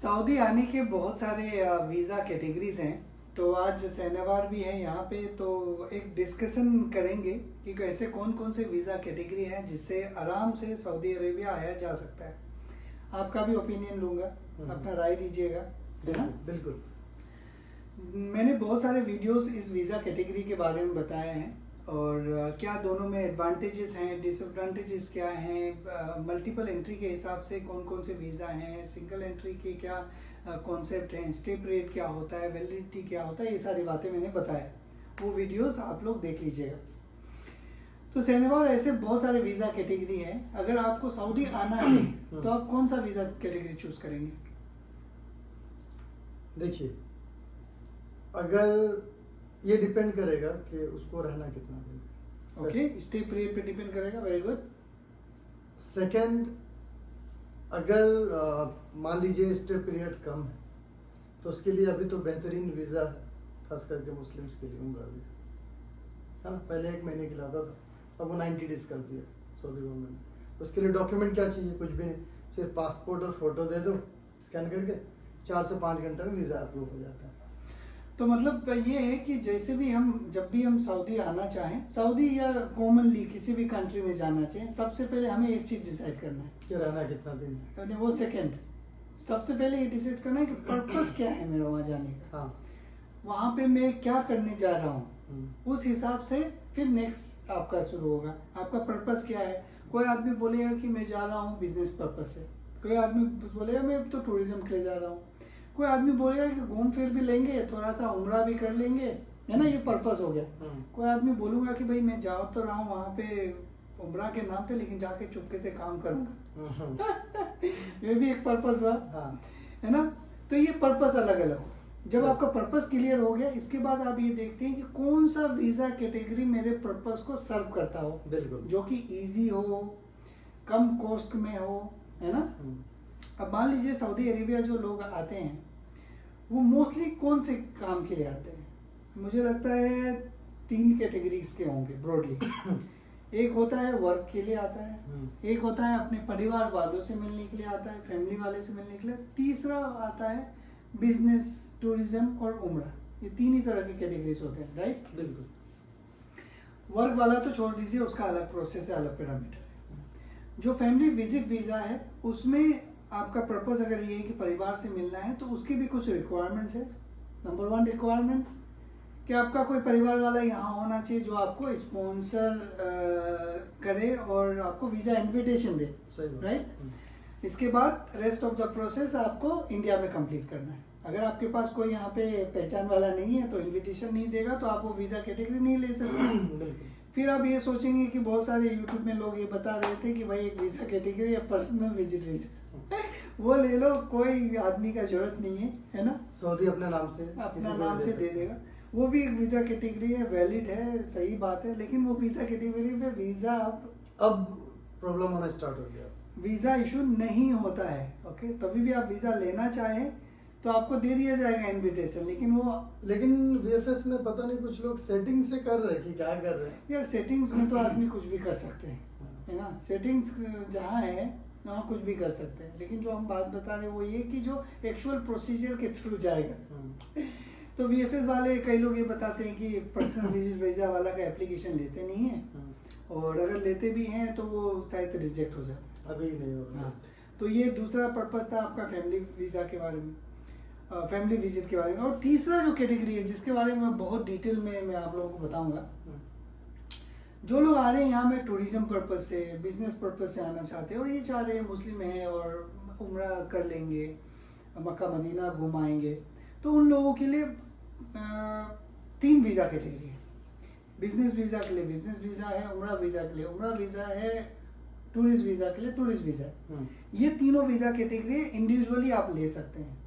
Saudi आने के बहुत सारे वीज़ा कैटेगरीज हैं। तो आज शहनवार भी है यहाँ पे, तो एक डिस्कशन करेंगे कि कैसे कौन कौन से वीज़ा कैटेगरी हैं जिससे आराम से सऊदी अरेबिया आया जा सकता है। आपका भी ओपिनियन लूँगा, अपना राय दीजिएगा, है ना। बिल्कुल। मैंने बहुत सारे वीडियोस इस वीज़ा कैटेगरी के बारे में बताए हैं और क्या दोनों में एडवांटेजेस हैं, डिसएडवांटेजेस क्या हैं, मल्टीपल एंट्री के हिसाब से कौन कौन से वीज़ा हैं, सिंगल एंट्री के क्या कॉन्सेप्ट हैं, स्टेप रेट क्या होता है, वैलिडिटी क्या होता है, ये सारी बातें मैंने बताया। वो वीडियोस आप लोग देख लीजिएगा। तो शहनवार ऐसे बहुत सारे वीज़ा कैटेगरी हैं। अगर आपको सऊदी आना है तो आप कौन सा वीज़ा कैटेगरी चूज करेंगे? देखिए, अगर ये डिपेंड करेगा कि उसको रहना कितना दिन। ओके, स्टे पीरियड पे डिपेंड करेगा। Very good. सेकंड, अगर मान लीजिए स्टे पीरियड कम है तो उसके लिए अभी तो बेहतरीन वीज़ा है, खास करके मुस्लिम्स के लिए उम्रा वीज़ा, है ना। पहले 1 महीने के लिए आता था, अब वो 90 डेज कर दिया सऊदी गवर्नमेंट ने। उसके लिए डॉक्यूमेंट क्या चाहिए? कुछ भी नहीं, सिर्फ पासपोर्ट और फोटो दे दो स्कैन करके, 4 से 5 घंटे में वीज़ा अप्रूव हो जाता है। तो मतलब ये है कि जैसे भी जब भी हम सऊदी आना चाहें, सऊदी या कॉमनली किसी भी कंट्री में जाना चाहें, सबसे पहले हमें एक चीज़ डिसाइड करना है कि रहना कितना दिन है। और वो सेकंड, सबसे पहले ये डिसाइड करना है कि पर्पस क्या है मेरा वहाँ जाने का। हाँ, वहाँ पे मैं क्या करने जा रहा हूँ, उस हिसाब से फिर नेक्स्ट आपका शुरू होगा। आपका पर्पस क्या है? कोई आदमी बोलेगा कि मैं जा रहा हूँ बिजनेस पर्पस से, कोई आदमी बोलेगा मैं तो टूरिज्म के लिए जा रहा हूँ, कोई आदमी बोलेगा कि घूम फिर भी लेंगे, थोड़ा सा उम्रा भी कर लेंगे, है ना, ये पर्पस हो गया। कोई आदमी बोलूँगा कि भाई मैं जा तो रहा हूँ वहाँ पे उम्रा के नाम पे, लेकिन जाके चुपके से काम करूँगा ये भी एक पर्पस हुआ, है ना। तो ये पर्पस अलग अलग। जब आपका पर्पस क्लियर हो गया, इसके बाद आप ये देखते हैं कि कौन सा वीज़ा कैटेगरी मेरे पर्पस को सर्व करता हो, बिल्कुल, जो कि इजी हो, कम कॉस्ट में हो, है ना। अब मान लीजिए सऊदी अरेबिया जो लोग आते हैं वो मोस्टली कौन से काम के लिए आते हैं? मुझे लगता है 3 कैटेगरीज के होंगे ब्रॉडली। एक होता है वर्क के लिए आता है, एक होता है अपने परिवार वालों से मिलने के लिए आता है, फैमिली वाले से मिलने के लिए, तीसरा आता है बिजनेस, टूरिज्म और उम्रा। ये 3 ही तरह के कैटेगरीज होते हैं, राइट। बिल्कुल। वर्क वाला तो छोड़ दीजिए, उसका अलग प्रोसेस है, अलग पैरामीटर है। जो फैमिली विजिट वीज़ा है उसमें आपका पर्पस अगर ये है कि परिवार से मिलना है, तो उसकी भी कुछ रिक्वायरमेंट्स है। नंबर 1 रिक्वायरमेंट्स कि आपका कोई परिवार वाला यहाँ होना चाहिए जो आपको स्पॉन्सर करे और आपको वीज़ा इन्विटेशन दे, राइट। इसके बाद रेस्ट ऑफ द प्रोसेस आपको इंडिया में कंप्लीट करना है। अगर आपके पास कोई यहाँ पे पहचान वाला नहीं है तो इन्विटेशन नहीं देगा, तो आप वो वीज़ा कैटेगरी नहीं ले सकते। फिर आप ये सोचेंगे कि बहुत सारे यूट्यूब में लोग ये बता रहे थे कि भाई एक वीज़ा कैटेगरी है पर्सनल विजिट वीज़ा वो ले लो, कोई आदमी का जरूरत नहीं है ना। सऊदी अपने नाम से दे देगा। वो भी एक वीज़ा कैटेगरी है, वैलिड है, सही बात है, लेकिन वो वीज़ा कैटेगरी पे वीज़ा अब प्रॉब्लम होना स्टार्ट हो गया। वीज़ा इशू नहीं होता है, ओके। तभी भी आप वीज़ा लेना चाहें तो आपको दे दिया जाएगा इनविटेशन, लेकिन वीएफएस में पता नहीं कुछ लोग सेटिंग से कर रहे हैं कि क्या कर रहे हैं यार। सेटिंग्स में तो आदमी कुछ भी कर सकते हैं, है ना। सेटिंग्स जहाँ है वहाँ कुछ भी कर सकते हैं, लेकिन जो हम बात बता रहे हैं वो ये कि जो एक्चुअल प्रोसीजर के थ्रू जाएगा तो वीएफएस वाले कई लोग ये बताते हैं कि पर्सनल विजिट वीज़ा वाला का एप्लीकेशन लेते नहीं है, और अगर लेते भी हैं तो वो शायद रिजेक्ट हो जाता है, अभी नहीं हो रहा। हाँ। तो ये दूसरा पर्पस था आपका फैमिली वीज़ा के बारे में, फैमिली विजिट के बारे में। और तीसरा जो कैटेगरी है जिसके बारे में बहुत डिटेल में मैं आप लोगों को बताऊंगा, जो लोग आ रहे हैं यहाँ में टूरिज्म पर्पस से, बिजनेस पर्पस से आना चाहते हैं और ये चाह रहे हैं मुस्लिम हैं और उम्रा कर लेंगे, मक्का मदीना घूम आएंगे, तो उन लोगों के लिए 3 वीज़ा कैटेगरी है। बिजनेस वीज़ा के लिए बिजनेस वीज़ा है, उम्रा वीज़ा के लिए उम्रा वीज़ा है, टूरिस्ट वीज़ा के लिए टूरिस्ट वीज़ा है। ये तीनों वीज़ा कैटेगरी इंडिविजुअली आप ले सकते हैं,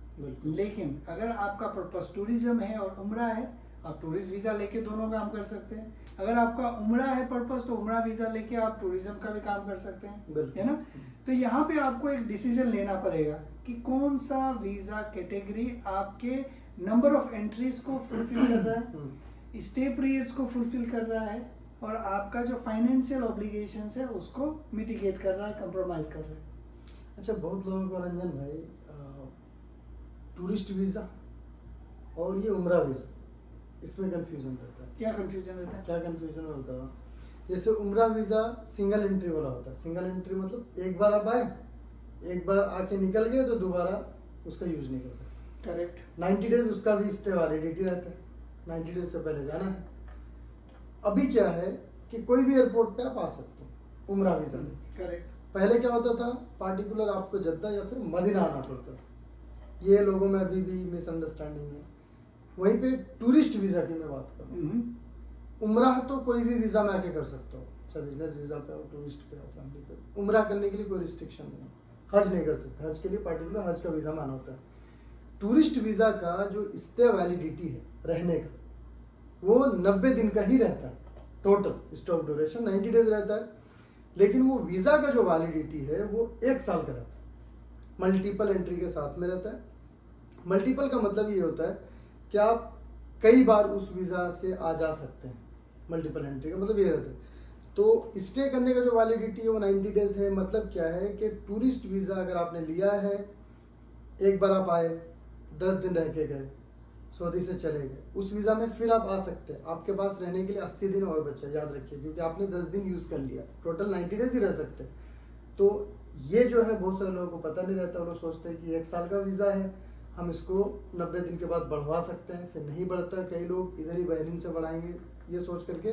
लेकिन अगर आपका पर्पस टूरिज्म है और उम्रा है, आप टूरिस्ट वीज़ा लेके दोनों काम कर सकते हैं। अगर आपका उम्रा है पर्पस, तो उम्रा वीज़ा लेके आप टूरिज्म का भी काम कर सकते हैं, है ना। तो यहाँ पे आपको एक डिसीजन लेना पड़ेगा कि कौन सा वीज़ा कैटेगरी आपके नंबर ऑफ एंट्रीज को फुलफिल कर रहा है, स्टे पीरियड्स को फुलफिल कर रहा है, और आपका जो फाइनेंशियल ऑब्लिगेशंस है उसको मिटिगेट कर रहा है, कंप्रोमाइज कर रहा है। अच्छा, बहुत लोगों को रंजन भाई टूरिस्ट वीज़ा और ये उम्रा वीज़ा, इसमें कंफ्यूजन रहता है। क्या कंफ्यूजन रहता है? क्या कंफ्यूजन होता है? जैसे उम्रा वीज़ा सिंगल एंट्री वाला होता है। सिंगल एंट्री मतलब एक बार आप आए, एक बार आके निकल गए तो दोबारा उसका यूज नहीं कर सकते। करेक्ट। 90 डेज उसका भी स्टे वैलिडिटी रहता है, 90 डेज से पहले जाना है। अभी क्या है कि कोई भी एयरपोर्ट पे आप आ सकते हो उम्रा वीज़ा में। करेक्ट। पहले क्या होता था, पार्टिकुलर आपको जद्दा या फिर मदीना आना पड़ता था। ये लोगों में अभी भी मिसअंडरस्टैंडिंग है। वहीं पे टूरिस्ट वीज़ा की मैं बात कर रहा हूँ। उम्राह तो कोई भी वीज़ा में आके कर सकते हो, चाहे बिजनेस वीज़ा पे हो, टूरिस्ट पे हो, फैमिली पे। उम्राह करने के लिए कोई रिस्ट्रिक्शन नहीं है। हज नहीं कर सकते, हज के लिए पार्टिकुलर हज का वीज़ा माना होता है। टूरिस्ट वीज़ा का जो स्टे वैलिडिटी है रहने का, वो 90 दिन का ही रहता है। टोटल स्टॉप ड्यूरेशन 90 डेज रहता है, लेकिन वो वीज़ा का जो वैलिडिटी है वो 1 साल का रहता है। मल्टीपल एंट्री के साथ में रहता है। मल्टीपल का मतलब ये होता है कि आप कई बार उस वीज़ा से आ जा सकते हैं। मल्टीपल एंट्री का मतलब ये रहता है। तो स्टे करने का जो वैलिडिटी है वो 90 डेज है। मतलब क्या है कि टूरिस्ट वीज़ा अगर आपने लिया है, एक बार आप आए, 10 दिन रह के गए, सऊदी से चले गए, उस वीज़ा में फिर आप आ सकते हैं। आपके पास रहने के लिए 80 दिन और बचा, याद रखिए, क्योंकि आपने 10 दिन यूज़ कर लिया, टोटल 90 डेज ही रह सकते हैं। तो ये जो है बहुत सारे लोगों को पता नहीं रहता। वो लोग सोचते हैं कि 1 साल का वीज़ा है, हम इसको 90 दिन के बाद बढ़वा सकते हैं, फिर नहीं बढ़ता है। कई लोग इधर ही बहरीन से बढ़ाएंगे, ये सोच करके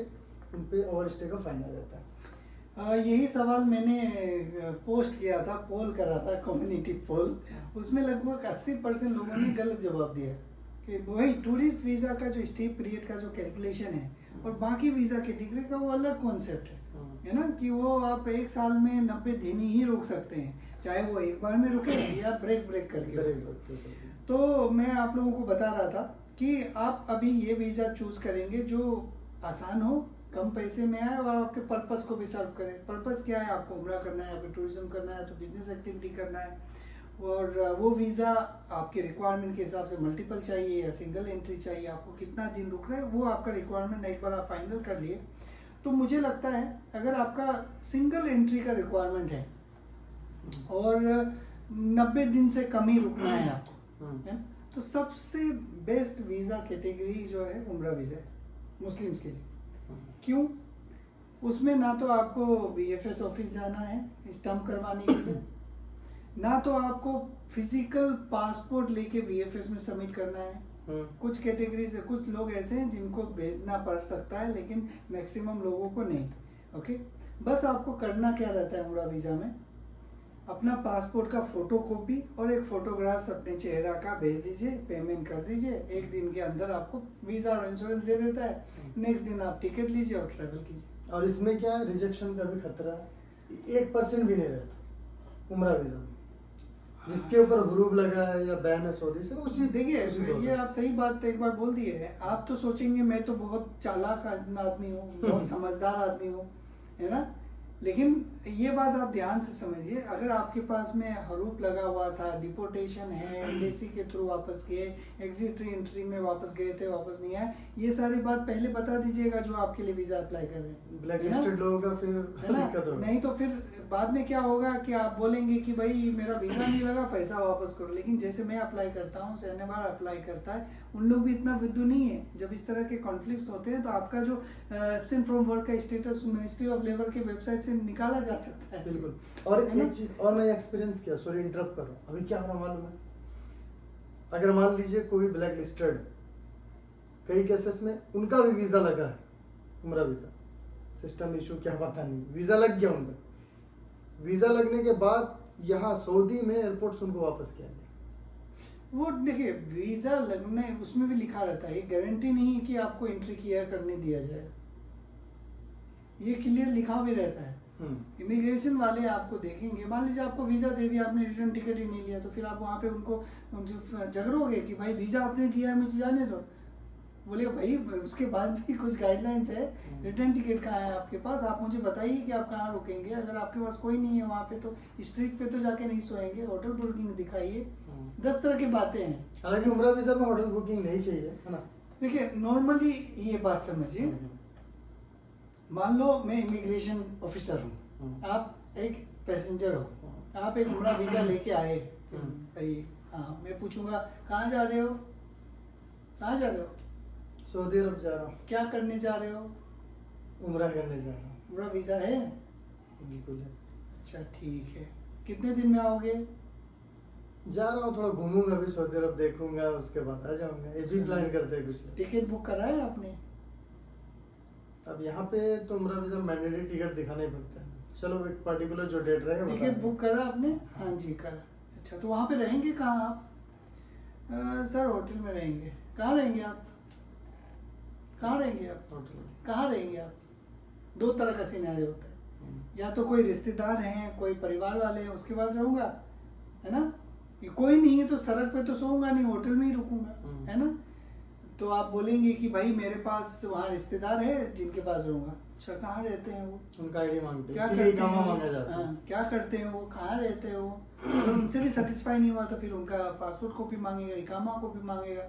उन पे ओवर स्टे का फाइन आ जाता है। यही सवाल मैंने पोस्ट किया था, पोल करा था, कम्युनिटी पोल। उसमें लगभग 80% लोगों ने गलत जवाब दिया कि वही टूरिस्ट वीज़ा का जो स्टे पीरियड का जो कैलकुलेशन है और बाकी वीज़ा कैटेगरी का वो अलग कॉन्सेप्ट है ना, कि वो आप 1 साल में 90 दिन ही रोक सकते हैं, चाहे वो एक बार में रुके या ब्रेक करके। तो मैं आप लोगों को बता रहा था कि आप अभी ये वीज़ा चूज़ करेंगे जो आसान हो, कम पैसे में आए और आपके पर्पस को भी सर्व करे। पर्पस क्या है? आपको उम्रा करना है या फिर टूरिज्म करना है, तो बिजनेस एक्टिविटी करना है। और वो वीज़ा आपके रिक्वायरमेंट के हिसाब से मल्टीपल चाहिए या सिंगल एंट्री चाहिए, आपको कितना दिन रुकना है, वो आपका रिक्वायरमेंट एक बार आप फाइनल कर लिए। तो मुझे लगता है अगर आपका सिंगल एंट्री का रिक्वायरमेंट है और 90 दिन से कम ही रुकना है आपको, है, तो सबसे बेस्ट वीज़ा कैटेगरी जो है उम्रा वीज़ा है मुस्लिम्स के लिए। क्यों? उसमें ना तो आपको VFS ऑफिस जाना है स्टम्प करवाने के लिए, ना तो आपको फिजिकल पासपोर्ट लेके VFS में सबमिट करना है। कुछ कैटेगरीज है, कुछ लोग ऐसे हैं जिनको भेजना पड़ सकता है, लेकिन मैक्सिमम लोगों को नहीं। ओके, बस आपको करना क्या रहता है उम्रा वीज़ा में, अपना पासपोर्ट का फोटो कॉपी और एक फोटोग्राफ्स अपने चेहरा का भेज दीजिए, पेमेंट कर दीजिए, 1 दिन के अंदर आपको वीज़ा और इंश्योरेंस दे देता है। नेक्स्ट दिन आप टिकट लीजिए और ट्रैवल कीजिए। और इसमें क्या है, रिजेक्शन का भी खतरा 1% भी नहीं रहता उम्रा वीज़ा में। जिसके ऊपर हुरूब लगा है या बैन है सऊदी से, उसी देखिए ये आप सही बात एक बार बोल दिए है। आप तो सोचेंगे मैं तो बहुत चालाक आदमी हूँ, बहुत समझदार आदमी हूँ, है ना, लेकिन ये बात आप ध्यान से समझिए। अगर आपके पास में हरूप लगा हुआ था, डिपोर्टेशन है, एम्बेसी के थ्रू वापस गए, एग्जिट एंट्री में वापस गए थे, वापस नहीं आए, ये सारी बात पहले बता दीजिएगा जो आपके लिए वीज़ा अप्लाई कर रहे हैं। ब्लैक लिस्टेड लोगों का फिर दिक्कत होगा। नहीं तो फिर बाद में क्या होगा कि आप बोलेंगे कि भाई मेरा वीज़ा नहीं लगा, पैसा वापस करो। लेकिन जैसे मैं अप्लाई करता हूँ, शहनवार अप्लाई करता है, उन लोग भी इतना विद्यु नहीं है। जब इस तरह के कॉन्फ्लिक्ट्स होते हैं तो आपका जो एब्सेंट फ्रॉम वर्क का स्टेटस मिनिस्ट्री ऑफ लेबर के वेबसाइट से निकाला जा सकता है। बिल्कुल। और एक चीज और मैं एक्सपीरियंस किया, सॉरी इंटरप्ट कर रहा हूँ, अभी क्या हो रहा मालूम है, अगर मान लीजिए कोई ब्लैक लिस्टेड, कई केसेस में उनका भी वीज़ा लगा है, उम्रा वीज़ा, सिस्टम इशू क्या पता नहीं, वीज़ा लग गया उनका। वीज़ा लगने के बाद यहाँ सऊदी में एयरपोर्ट से उनको वापस किया गया। वो देखिए वीज़ा लगने उसमें भी लिखा रहता है, ये गारंटी नहीं है कि आपको एंट्री क्लियर करने दिया जाए, ये क्लियर लिखा भी रहता है। इमिग्रेशन वाले आपको देखेंगे, मान लीजिए आपको वीज़ा दे दिया, आपने रिटर्न टिकट ही नहीं लिया, तो फिर आप वहाँ पे उनको झगड़ोगे कि भाई वीज़ा आपने दिया है, मुझे जाने दो। बोलेगा भाई उसके बाद भी कुछ गाइडलाइंस है, रिटर्न टिकट कहाँ है आपके पास, आप मुझे बताइए कि आप कहाँ रुकेंगे। अगर आपके पास कोई नहीं है वहाँ पे तो स्ट्रीट पे तो जाके नहीं सोएंगे, होटल बुकिंग दिखाइए। 10 तरह की बातें हैं। हालांकि उम्रा वीज़ा में होटल बुकिंग नहीं चाहिए, है ना। देखिए नॉर्मली ये बात समझिए, मान लो मैं इमिग्रेशन ऑफिसर हूँ, आप एक पैसेंजर हो, आप एक उम्रा वीज़ा लेके आए हाँ, मैं पूछूंगा कहाँ जा रहे हो, कहाँ जा रहे हो, सऊदी अरब जा रहा हूँ। क्या करने जा रहे हो, उम्रा करने जा रहा हूँ। पूरा वीज़ा है? बिल्कुल है। अच्छा ठीक है, कितने दिन में आओगे? जा रहा हूँ, थोड़ा घूमूंगा भी, सऊदी अरब देखूंगा, उसके बाद आ जाऊंगा। ये भी प्लान करते हैं कुछ। टिकट बुक करा है आपने? अब यहाँ पे तो उम्रा वीजा मैंडेटरी टिकट दिखाना ही पड़ता है। चलो एक पर्टिकुलर जो डेट रहेगा बता टिकट दें। बुक करा आपने? हाँ जी करा। अच्छा तो वहाँ पे रहेंगे कहाँ आप? सर होटल में रहेंगे। कहाँ रहेंगे आप? कहाँ रहेंगे आप? होटल में। कहाँ रहेंगे आप? दो तरह का सिनेरियो होता है, या तो कोई रिश्तेदार हैं, कोई परिवार वाले हैं, उसके पास रहूँगा, है ना। ये कोई नहीं है तो सड़क पे तो सोऊंगा नहीं, होटल में ही रुकूंगा, है ना। तो आप बोलेंगे कि भाई मेरे पास वहाँ रिश्तेदार है जिनके पास रहूँगा। अच्छा कहाँ रहते हैं वो? उनका आईडी मांगते क्या हैं, करते इसीलिए हैं? मांगा जाता है। हाँ, क्या करते हैं वो, कहाँ रहते हैं वो? अगर उनसे भी सेटिस्फाई नहीं हुआ तो फिर उनका पासपोर्ट कॉपी मांगेगा, इकामा कॉपी मांगेगा,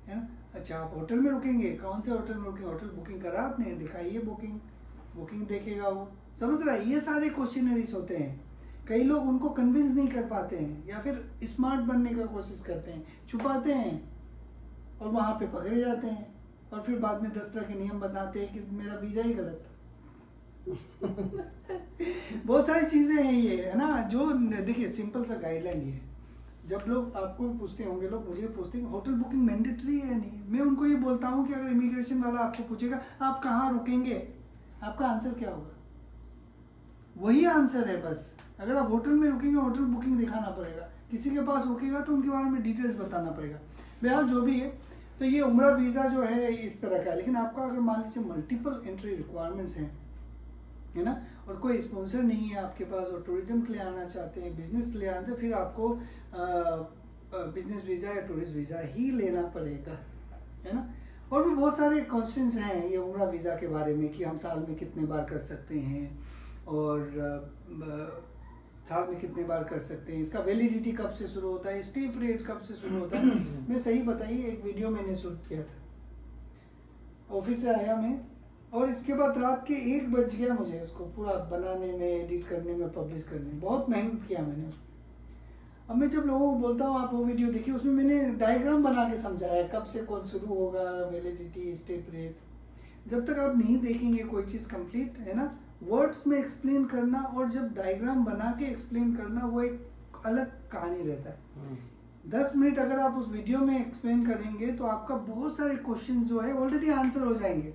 है ना। अच्छा आप होटल में रुकेंगे, कौन से होटल में रुकेंगे? होटल बुकिंग करा आपने? दिखाइए बुकिंग देखेगा वो, समझ रहा है। ये सारे क्वेश्चनरीज होते हैं। कई लोग उनको कन्विंस नहीं कर पाते हैं, या फिर स्मार्ट बनने का कोशिश करते हैं, छुपाते हैं और वहाँ पे पकड़े जाते हैं, और फिर बाद में 10 तरह के नियम बताते हैं कि मेरा वीज़ा ही गलत था। बहुत सारी चीज़ें हैं ये, है ना। जो देखिए सिंपल सा गाइडलाइन ये है, जब लोग आपको पूछते होंगे, लोग मुझे पूछते हैं होटल बुकिंग मैंडेटरी है नहीं, मैं उनको ये बोलता हूँ कि अगर इमिग्रेशन वाला आपको पूछेगा आप कहाँ रुकेंगे, आपका आंसर क्या होगा? वही आंसर है बस। अगर आप होटल में रुकेंगे, होटल बुकिंग दिखाना पड़ेगा, किसी के पास रुकेगा तो उनके बारे में डिटेल्स बताना पड़ेगा। बहरहाल जो भी है, तो ये उम्रा वीज़ा जो है इस तरह का है। लेकिन आपका अगर मान लीजिए मल्टीपल एंट्री रिक्वायरमेंट्स हैं, है ना, और कोई स्पॉन्सर नहीं है आपके पास और टूरिज्म के लिए आना चाहते हैं, बिजनेस के लिए आते हैं, फिर आपको बिजनेस वीज़ा या टूरिस्ट वीज़ा ही लेना पड़ेगा, है ना। और भी बहुत सारे क्वेश्चंस हैं ये उम्रा वीज़ा के बारे में कि हम साल में कितने बार कर सकते हैं, और साल में कितने बार कर सकते हैं, इसका वैलिडिटी कब से शुरू होता है, स्टे पीरियड कब से शुरू होता है। मैं सही बताइए, एक वीडियो मैंने शूट किया था, ऑफिस से आया मैं, और इसके बाद रात के 1 बज गया मुझे उसको पूरा बनाने में, एडिट करने में, पब्लिश करने में। बहुत मेहनत किया मैंने उसमें। अब मैं जब लोगों को बोलता हूँ आप वो वीडियो देखिए, उसमें मैंने डायग्राम बना के समझाया कब से कौन शुरू होगा, वैलिडिटी, स्टे पीरियड। जब तक आप नहीं देखेंगे कोई चीज़ कंप्लीट, है ना, वर्ड्स में एक्सप्लेन करना और जब डायग्राम बना के एक्सप्लेन करना, वो एक अलग कहानी रहता है। 10 मिनट अगर आप उस वीडियो में एक्सप्लेन करेंगे तो आपका बहुत सारे क्वेश्चन जो है ऑलरेडी आंसर हो जाएंगे,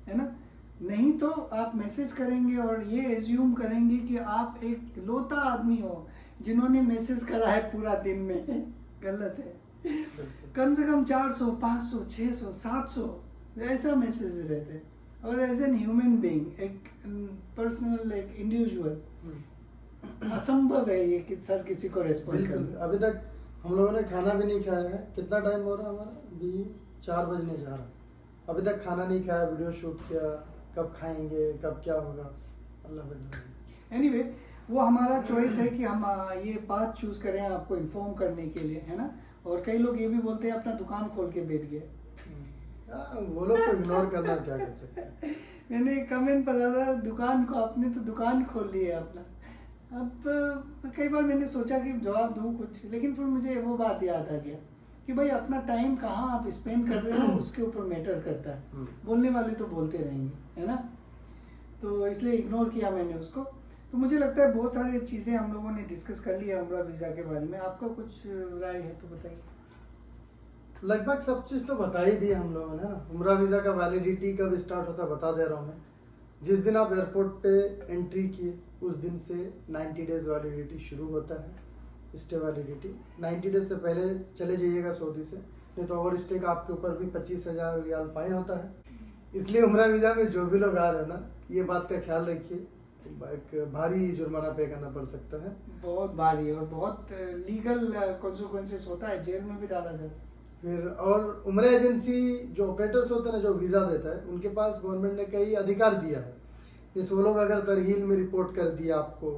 है ना। नहीं तो आप मैसेज करेंगे और ये एज्यूम करेंगे कि आप एक इकलौता आदमी हो जिन्होंने मैसेज करा है पूरा दिन में। गलत है। कम से कम 400, 500, 600, 700 ऐसा मैसेज रहते हैं। और एज एन ह्यूमन बीइंग, एक पर्सनल, एक इंडिविजुअल, असंभव है ये कि सर किसी को रेस्पॉन्ड करना। अभी तक हम लोगों ने खाना भी नहीं खाया है। कितना टाइम हो रहा है हमारा? अभी 4 बजने जा रहा है, अभी तक खाना नहीं खाया, वीडियो शूट किया, कब खाएंगे, कब क्या होगा, अल्लाह बेहतर। एनीवे, वो हमारा चॉइस है कि हम ये बात चूज करें आपको इन्फॉर्म करने के लिए, है ना। और कई लोग ये भी बोलते हैं अपना दुकान खोल के बैठ गए। वो लोग को इग्नोर करना क्या कर सकते हैं। मैंने एक कमेंट पढ़ा था, दुकान को, आपने तो दुकान खोल ली है अपना। अब कई बार मैंने सोचा कि जवाब दूं कुछ, लेकिन फिर मुझे वो बात याद आ गया कि भाई अपना टाइम कहाँ आप स्पेंड कर रहे हो उसके ऊपर मैटर करता है। बोलने वाले तो बोलते रहेंगे, है ना। तो इसलिए इग्नोर किया मैंने उसको। तो मुझे लगता है बहुत सारी चीज़ें हम लोगों ने डिस्कस कर लिया उम्रा वीज़ा के बारे में। आपका कुछ राय है तो बताइए। लगभग सब चीज़ तो बता ही दी हम लोगों ने ना। उम्रा वीज़ा का वैलिडिटी कब स्टार्ट होता है बता दे रहा हूँ मैं। जिस दिन आप एयरपोर्ट पे एंट्री किए उस दिन से 90 डेज वैलिडिटी शुरू होता है। स्टे वैलिडिटी 90 डेज से पहले चले जाइएगा सऊदी से, नहीं तो ओवर स्टे का आपके ऊपर भी 25,000 रियाल फाइन होता है। इसलिए उम्रा वीज़ा में जो भी लोग आ रहे हैं ना, ये बात का ख्याल रखिए, एक भारी जुर्माना पे करना पड़ सकता है। बहुत भारी और बहुत लीगल कॉन्सिक्वेंसेस होता है, जेल में भी डाला जा सकता है। फिर और उम्रा एजेंसी जो ऑपरेटर्स होते हैं ना, जो वीज़ा देता है, उनके पास गवर्नमेंट ने कई अधिकार दिया है। जैसे वो लोग अगर तरहील में रिपोर्ट कर दिया आपको,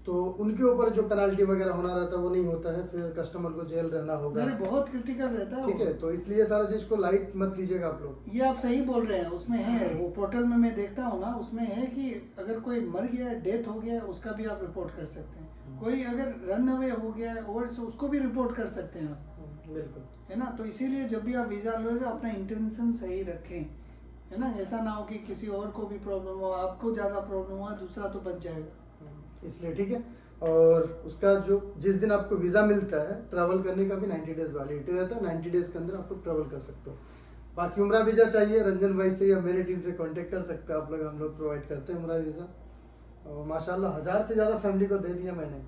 तो उनके ऊपर जो पेनल्टी वगैरह होना रहता है वो नहीं होता है, फिर कस्टमर को जेल रहना होगा। अरे बहुत क्रिटिकल रहता है। ठीक है, तो इसलिए सारा चीज़ को लाइट मत लीजिएगा आप लोग। ये आप सही बोल रहे हैं, उसमें है वो पोर्टल में मैं देखता हूँ ना, उसमें है कि अगर कोई मर गया, डेथ हो गया, उसका भी आप रिपोर्ट कर सकते हैं। कोई अगर रन अवे हो गया है ओवर से उसको भी रिपोर्ट कर सकते हैं आप, बिल्कुल। है ना। तो इसीलिए जब भी आप वीज़ा लो रहे हो अपना इंटेंशन सही रखें, है ना। ऐसा ना हो कि किसी और को भी प्रॉब्लम हो, आपको ज़्यादा प्रॉब्लम हुआ दूसरा तो बच जाएगा। इसलिए ठीक है। और उसका जो जिस दिन आपको वीज़ा मिलता है ट्रैवल करने का भी 90 डेज वैलिडिटी रहता है, 90 डेज के अंदर आप लोग ट्रैवल कर सकते हो। बाकी उम्रा वीज़ा चाहिए रंजन भाई से या मेरी टीम से कांटेक्ट कर सकते हो आप लोग, हम लोग प्रोवाइड करते हैं उम्रा वीज़ा। और माशाल्लाह 1000 से ज़्यादा फैमिली को दे दिया मैंने,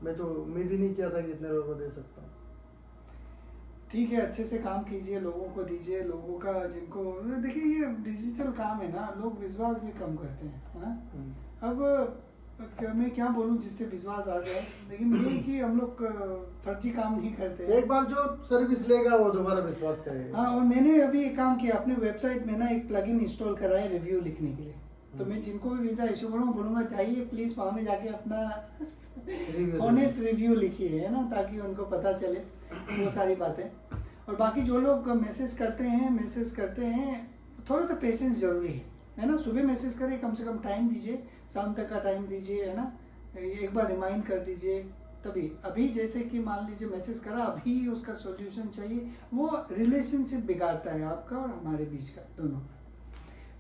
मैं तो उम्मीद ही नहीं किया था कि इतने लोगों को दे सकता हूँ। ठीक है, अच्छे से काम कीजिए, लोगों को दीजिए, लोगों का जिनको देखिए ये डिजिटल काम है ना, लोग विश्वास भी कम करते हैं, है ना। अब मैं क्या बोलूं जिससे विश्वास आ जाए, लेकिन ये कि हम लोग फर्जी काम नहीं करते हैं। एक बार जो सर्विस लेगा वो दोबारा विश्वास करेगा। हाँ, और मैंने अभी एक काम किया, अपने वेबसाइट में ना एक प्लगइन इंस्टॉल करा है रिव्यू लिखने के लिए। तो मैं जिनको भी वीज़ा इशू करूँ बोलूँगा चाहिए प्लीज़ वहाँ में जाके अपना ऑनेस्ट रिव्यू लिखिए, है ना, ताकि उनको पता चले वो सारी बातें। और बाकी जो लोग मैसेज करते हैं थोड़ा सा पेशेंस जरूरी है ना। सुबह मैसेज करें, कम से कम टाइम दीजिए, शाम तक का टाइम दीजिए, है ना। एक बार रिमाइंड कर दीजिए तभी। अभी जैसे कि मान लीजिए मैसेज करा, अभी उसका सॉल्यूशन चाहिए, वो रिलेशनशिप बिगाड़ता है आपका और हमारे बीच का दोनों।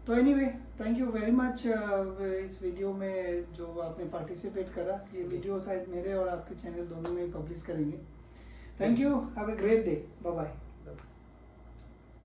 तो anyway thank you very much इस वीडियो में जो आपने पार्टिसिपेट करा। ये वीडियो शायद मेरे और आपके चैनल दोनों में ही पब्लिश करेंगे। Thank you, have a great day, bye bye.